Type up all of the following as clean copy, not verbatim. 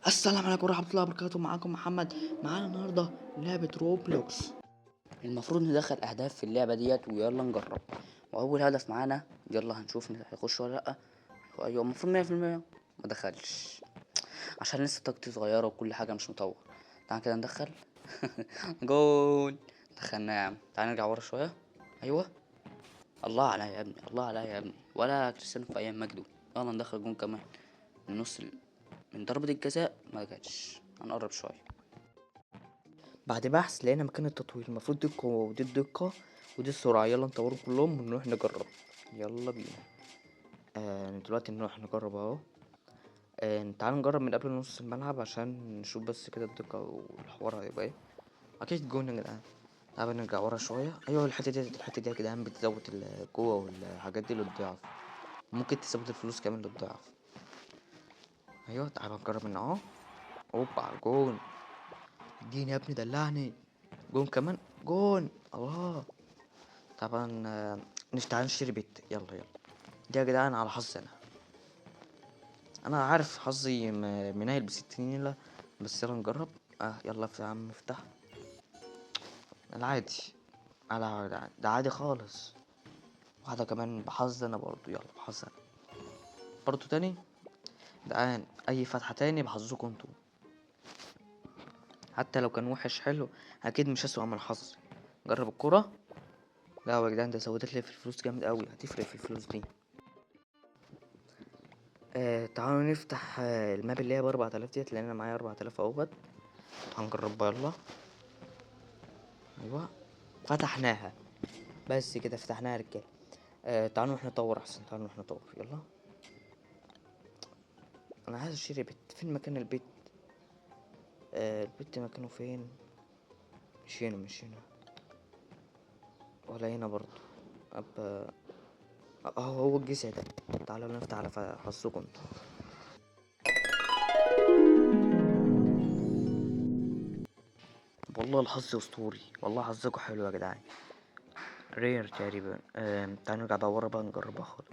السلام عليكم ورحمة الله وبركاته. معاكم محمد. معانا النهاردة لعبة روبلوكس. المفروض ندخل أهداف في اللعبة ديت ويلا نجرب. وأول هدف معانا يلا هنشوف هيخش ولا لأ. أيوة المفروض 100%. ما دخلش عشان لسه طاقتي صغيرة وكل حاجة مش مطور. تعال كده ندخل. جول. دخلنا يا عم. تعال نرجع ورا شوية. أيوة. الله عليا يا ابني، الله عليا يا ابني، ولا كريستيانو في أيام مجده. يلا ندخل جون كمان من نص من ضربة الجزاء. ما جاتش. هنقرب شوية. بعد بحث لقينا مكان التطوير، المفروض دي القوة ودي الدقة ودي السرعة. يلا نطورهم كلهم ونروح نجرب. يلا بينا. دلوقتي نروح نجرب اهو. تعالوا نجرب من قبل نص الملعب عشان نشوف بس كده الدقة والحوار هيبقى ايه. اكيد جون يا جدعان. تعالوا نرجع ورا شوية. ايوه الحتة دي يا جدعان بتزود القوة والحاجات دي للضعف. ممكن تزود الفلوس كمان للضعف. ايوه تعالوا نجرب من اهو. اوبا جون. اديني يا ابني دلعني. جون كمان. جون. الله. طبعا تعالى نشتري بيت. يلا يلا. دي يا جدعان على حظي انا عارف حظي منايل ب60 نيلة. بس يلا نجرب. يلا يا عم افتح. العادي. على ده عادي خالص. واحدة كمان بحظ انا برضو. يلا بحظ انا برضو تاني. ده اي فتحة تاني بحظكم انتوا. حتى لو كان وحش حلو اكيد مش اسوأ من حظي. جرب الكرة. لا يا جدعان ده زودت لي في الفلوس جامد قوي. هتفرق في الفلوس دي. تعالوا نفتح الماب اللي هي ب4000 ديت لان انا معايا 4000 اهوت. هنجربها يلا. ايوه. فتحناها. بس كده فتحناها يا رجاله. تعالوا نروح نطور احسن. تعالوا نروح نطور يلا. انا عايز اشتري بيت. فين مكان البيت؟ البيت مكانه فين؟ مش هنا ولا هنا برضو. اب هو الجسع ده. تعالوا نفتح على حظكم انتوا. والله الحظ اسطوري. والله حظكم حلو يا جدعان. رير تقريبا. تعالوا نرجع بقى ورا بقى نجربها خالص.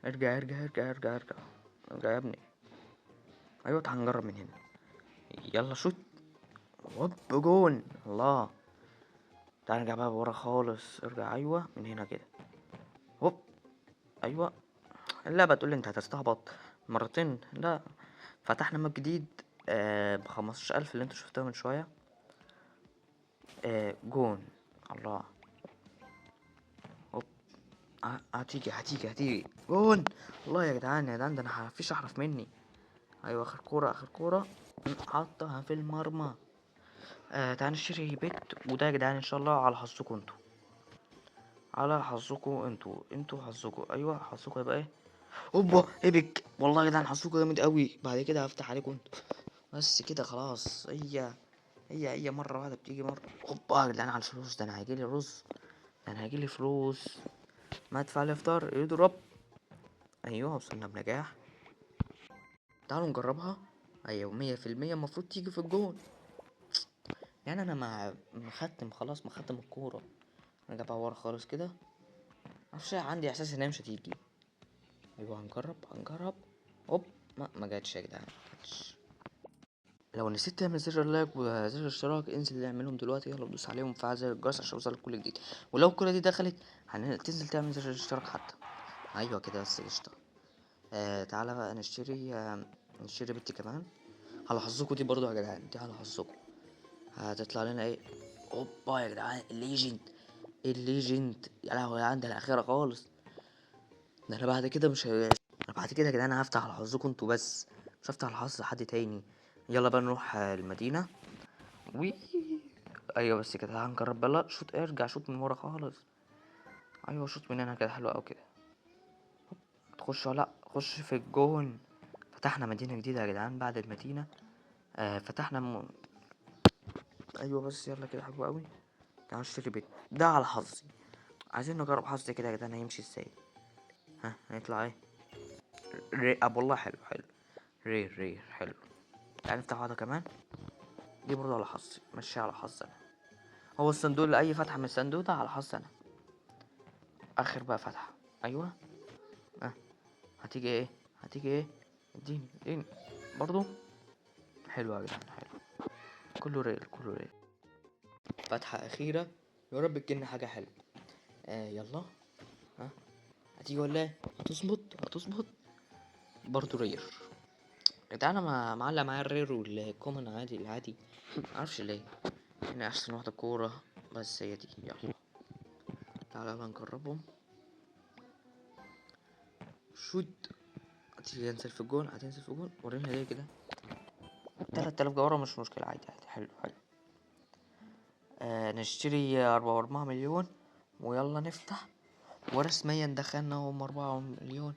ارجع يا ابني. ايوه تعال نجرب من هنا. يلا شوت. هوب جون. الله. تعال نرجع بقى ورا خالص. ارجع. ايوه من هنا كده. هوب. ايوه. اللعبة تقول لي انت هتستهبط مرتين. لا. فتحنا ماب جديد. ب15,000 اللي انتوا شفتوه من شوية. جون. الله. هوب. هتيجي جون. الله يا جدعان يا جدعان ده انا مفيش احرف مني. ايوه اخر كورة. حطها في المرمى. تعال نشتري بيت. وده يا جدعان ان شاء الله على حظكم انتوا. على حظكم انتوا حظكم. ايوه حظكم هيبقى ايه؟ اوبا ايبك. والله يا جدعان حظكم جامد قوي. بعد كده هفتح عليكم انتوا. بس كده خلاص. هي مرة واحدة بتيجي مرة. اوبا يا جدعان على الفلوس. ده انا هيجيلي رز. ده انا هيجيلي فلوس. مدفع الافطار يضرب. ايوه وصلنا بنجاح. تعالوا نجربها. ايوه 100% المفروض تيجي في الجون. يعني انا مختم خلاص. مختم الكورة. نرجع بقى ورا خالص كده. معرفش عندي احساس ان هي مش هتيجي. ايوه هنجرب. هوب. ما جاتش يا جدعان. لو نسيت تعمل زر اللايك وزر الاشتراك انزل اعملهم دلوقتي. يلا دوس عليهم وفعل زر الجرس عشان يوصلك كل جديد. ولو الكرة دي دخلت تنزل تعمل زر الاشتراك حتى. ايوه كده بس قشطة. تعالى بقى نشتري بنتي كمان. على حظكوا دي برضو يا جدعان. دي على حظكوا. هتطلع لنا ايه؟ اوبا يا جدعان الليجند يا لهوي يا جدعان. ده الاخيرة خالص. ده انا بعد كده مش انا بعد كده يا جدعان هفتح على حظكوا انتوا بس. مش هفتح على حظ حد تاني. يلا بقى نروح المدينة. وي. ايوه بس كده هنجرب بقى. شوط. ارجع شوط من ورا خالص. ايوه شوط من هنا كده حلو اوي كده. تخش ولا لا؟ خش في الجون. فتحنا مدينة جديدة يا جدعان. بعد المدينة فتحنا ايوه بس يلا كده حلو اوي. تعالوا نشتري بيت. ده على حظي. عايزين نجرب حظي كده يا جدعان هيمشي ازاي. هيطلع ايه؟ والله حلو. رير حلو. تعال نفتح واحدة كمان. دي برضه على حظي. ماشي على حظي انا. هو الصندوق اللي اي فتحة من الصندوق ده على حظي انا. اخر بقى فتحة. ايوه. اه هتيجي ايه؟ اديني برضو. حلو يا جدعان، حلو. كله رير كله رير. فتحة أخيرة، يا رب تجيلنا حاجة حلوة. يلا. ها، هتيجي ولا ايه؟ هتظبط برضه رير. يا جدعان انا معلق معايا الرير والكومن عادي العادي. معرفش ليه. هنا احسن واحدة كورة، بس هي دي. يلا تعالى بقى نجربهم. شوت. هتيجي تنزل في الجون، هتنزل في الجون، ورينا ليه كده. 3000 جوهرة مش مشكلة، عادي عادي. حلو حلو. نشتري 4 مليون، ويلا نفتح. ورسميا دخلنا هم 4 مليون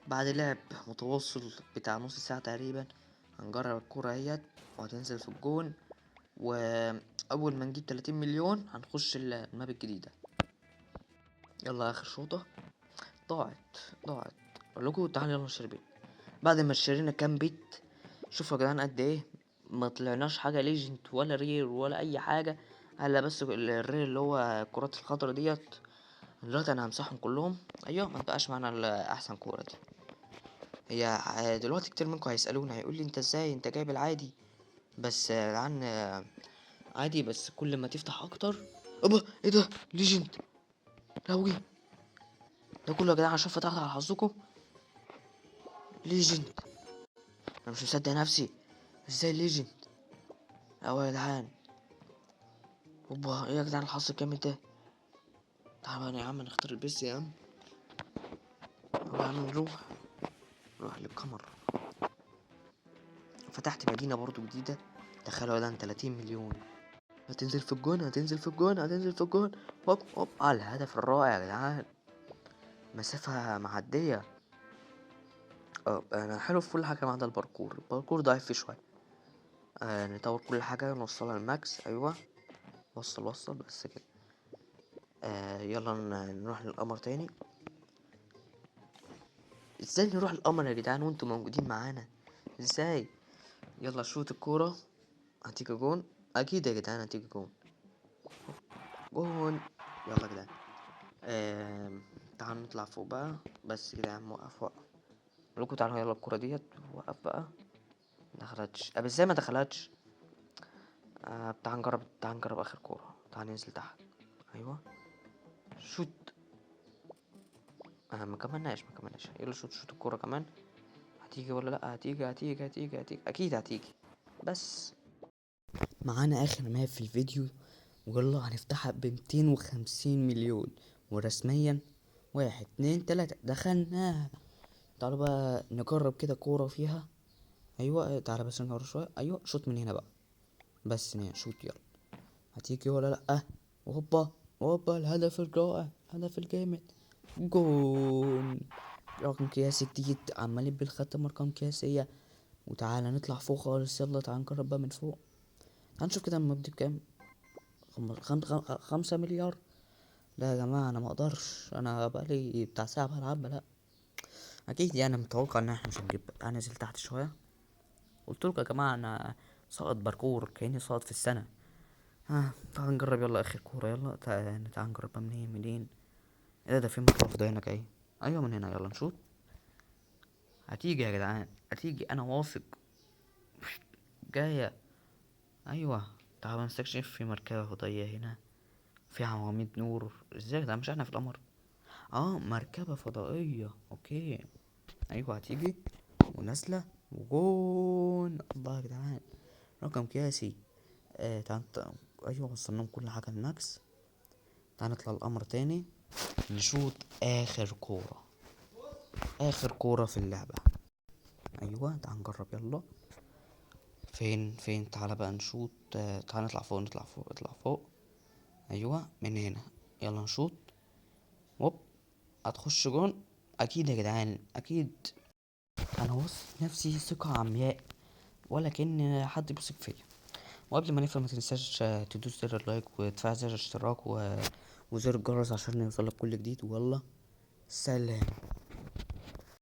بعد لعب متواصل بتاع نص ساعة تقريبا. هنجرب الكورة اهيت، وهتنزل في الجون. وأول ما نجيب 30 مليون هنخش الماب الجديدة. يلا آخر شوطة. ضاعت. أقولكوا تعالى يلا نشتري بيت. بعد ما اشترينا كام بيت، شوفوا يا جدعان قد ايه. ما طلعناش حاجة ليجند ولا رير ولا أي حاجة، الا بس الرير اللي هو الكرات الخضرا ديت. دلوقتي انا همسحهم كلهم. ايوه، ما بقاش معانا احسن كورة دي. هي دلوقتي كتير منكم هيسألوني، هيقول لي انت ازاي انت جايب العادي؟ بس يا جدعان عادي، بس كل ما تفتح اكتر. اوبا، ايه ده؟ ليجند. لهوي، ده كله يا جدعان عشان فتحت على حظكم. ليجند. انا مش مصدق نفسي. ازاي ليجند؟ اهو يا جدعان. اوبا، ايه يا جدعان الحظ الجامد ده؟ تعالى بقى يا عم نختار البيس يا عم. يلا يا عم نروح للقمر. فتحت مدينة برضو جديدة. دخلوا يا جدعان 30 مليون. هتنزل في الجون. هوب على الهدف الرائع يا جدعان. مسافة معدية. انا حلو في كل حاجة ما عدا الباركور ضعيف فيه شوية. نطور كل حاجة نوصلها للماكس. ايوه، وصل بس كده. يلا نروح للقمر تاني. ازاي نروح القمر يا جدعان وانتوا موجودين معانا؟ ازاي؟ يلا شوت الكورة. هتيجي جون. اكيد يا جدعان هتيجي جون. يلا يا جدعان. تعالوا نطلع فوق بقى. بس كده يا عم، وقف. لكم تعالوا يلا الكورة ديت. وقف بقى. دخلتش. ازاي ما دخلتش؟ تعال نجرب اخر كورة. تعال ننزل تحت. ايوه، شوت. ما كملناش. يلا شوت الكورة كمان. هتيجي ولا لا؟ هتيجي. اكيد هتيجي. بس معانا اخر ماب في الفيديو، ويلا هنفتحها ب250 مليون. ورسميا 1 2 3 دخلناها. تعالوا بقى نجرب كده كورة فيها. ايوه تعالى بس نجرب شوية. ايوه، شوت من هنا بقى. بس هنا شوت. يلا هتيجي ولا لا؟ هوبا الهدف الرائع، الهدف الجامد. جون. رقم قياسي جديد، عمالين بنختم ارقام قياسية. وتعالى نطلع فوق خالص. يلا تعالى نجرب بقى من فوق. هنشوف كده المبدأ بكام. 5 مليار. لا يا جماعة، انا مقدرش. انا بقالي بتاع ساعة بلعب. لا اكيد يعني متوقع ان احنا مش هنجيب. تعالى ننزل تحت شوية. قلتلكوا يا جماعة انا ساقط باركور كأني ساقط في السنة. تعال نجرب. يلا اخر كورة. يلا تعال نجرب بقى منين. ايه ده في مطرف ده هنا جاي. ايوه من هنا. يلا نشوط. هتيجي يا جدعان، هتيجي انا واثق. جاية. ايوه. تعال نستكشف. في مركبة فضائية هنا. في عواميد نور. ازاي ده؟ مش احنا في القمر؟ مركبة فضائية. اوكي. ايوه هتيجي. ونازلة. وجون. الله يا جدعان، رقم قياسي. ايوه وصلناهم كل حاجة الماكس. تعال نطلع القمر تاني. نشوط اخر كورة في اللعبة. ايوه تعال نجرب. يلا فين تعال بقى نشوط. تعال نطلع فوق. ايوه من هنا. يلا نشوط. هوب. هتخش جون. اكيد يا جدعان اكيد. انا واثق نفسي ثقة عمياء، ولا كأن حد بيثق فيا. وقبل ما نقفل ما تنساش تدوس زر اللايك وتفعل زر الاشتراك وزر الجرس عشان يوصلك كل جديد. والله سلام.